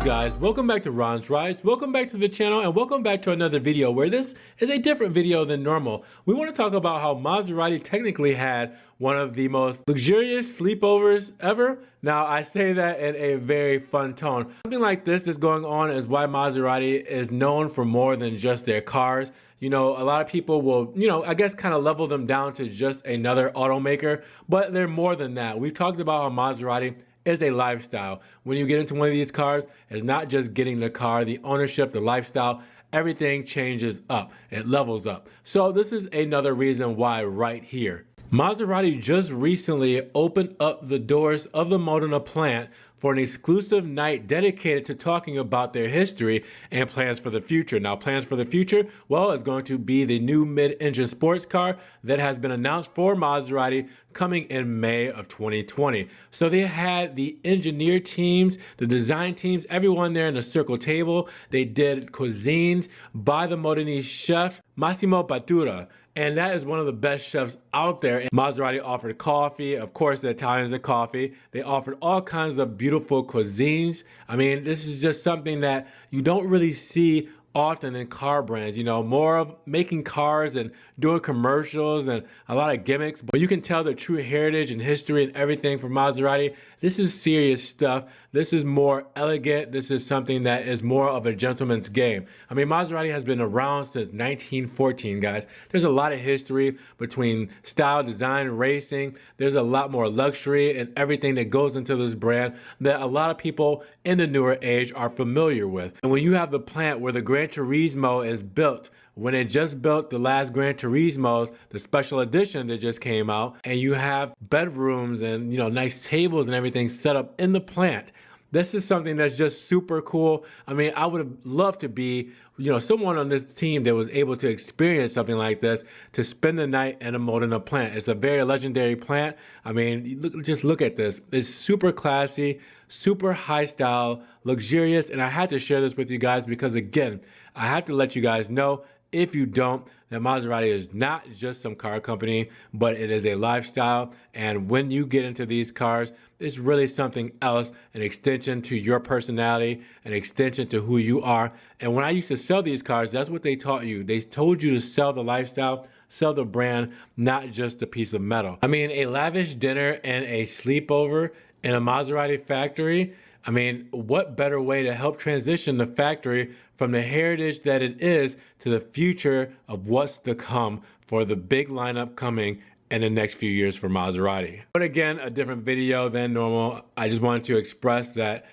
guys? Welcome back to Ron's Rides. Welcome back to the channel and welcome back to another video where this is a different video than normal. We want to talk about how Maserati technically had one of the most luxurious sleepovers ever. Now, I say that in a very fun tone. Something like this is going on is why Maserati is known for more than just their cars. You know, a lot of people will, I guess kind of level them down to just another automaker, but they're more than that. We've talked about how Maserati is a lifestyle. When you get into one of these cars, it's not just getting the car, the ownership, the lifestyle, everything changes up. It levels up. So this is another reason why right here. Maserati just recently opened up the doors of the Modena plant for an exclusive night dedicated to talking about their history and plans for the future. Now, plans for the future, well, it's going to be the new mid-engine sports car that has been announced for Maserati coming in May of 2020. So they had the engineer teams, the design teams, everyone there in the circle table. They did cuisines by the Modenese chef, Massimo Bottura. And that is one of the best chefs out there. And Maserati offered coffee. Of course, the Italians are coffee. They offered all kinds of beautiful cuisines. I mean, this is just something that you don't really see often in car brands, more of making cars and doing commercials and a lot of gimmicks, but you can tell the true heritage and history and everything from Maserati. This is serious stuff. This is more elegant. This is something that is more of a gentleman's game. I mean, Maserati has been around since 1914, guys. There's a lot of history between style, design, racing. There's a lot more luxury and everything that goes into this brand that a lot of people in the newer age are familiar with. And when you have the plant where the Gran Turismo is built, when it just built the last Gran Turismos, the special edition that just came out, and you have bedrooms and nice tables and everything set up in the plant. This is something that's just super cool. I mean, I would have loved to be, someone on this team that was able to experience something like this, to spend the night in a Modena plant. It's a very legendary plant. I mean, just look at this. It's super classy, super high style, luxurious, and I had to share this with you guys because, again, I have to let you guys know, if you don't, that Maserati is not just some car company, but it is a lifestyle. And when you get into these cars, it's really something else, an extension to your personality, an extension to who you are. And when I used to sell these cars, that's what they taught you. They told you to sell the lifestyle, sell the brand, not just a piece of metal. I mean, a lavish dinner and a sleepover in a Maserati factory. I mean, what better way to help transition the factory from the heritage that it is to the future of what's to come for the big lineup coming in the next few years for Maserati. But again, a different video than normal. I just wanted to express that,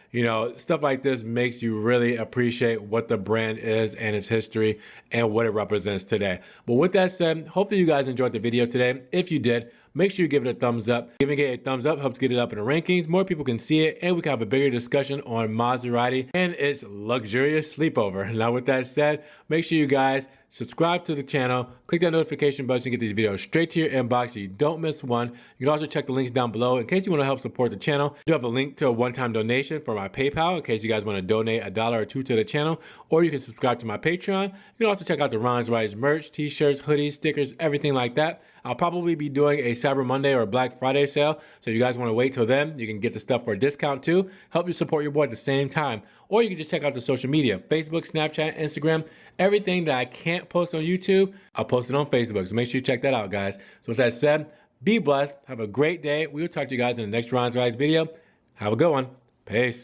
stuff like this makes you really appreciate what the brand is and its history and what it represents today. But with that said, hopefully you guys enjoyed the video today. If you did, make sure you give it a thumbs up. Giving it a thumbs up helps get it up in the rankings. More people can see it, and we can have a bigger discussion on Maserati and its luxurious sleepover. Now, with that said, make sure you guys subscribe to the channel, click that notification button to get these videos straight to your inbox so you don't miss one. You can also check the links down below in case you want to help support the channel. I do have a link to a one-time donation for my PayPal in case you guys want to donate $1 or $2 to the channel, or you can subscribe to my Patreon. You can also check out the Ron's Rides merch, t-shirts, hoodies, stickers, everything like that. I'll probably be doing a Cyber Monday or a Black Friday sale, so if you guys want to wait till then, you can get the stuff for a discount too. Help you support your boy at the same time. Or you can just check out the social media, Facebook, Snapchat, Instagram. Everything that I can't post on YouTube, I'll post it on Facebook, so make sure you check that out, guys. So with that said, be blessed, have a great day. We will talk to you guys in the next Ron's Rides video. Have a good one. Peace.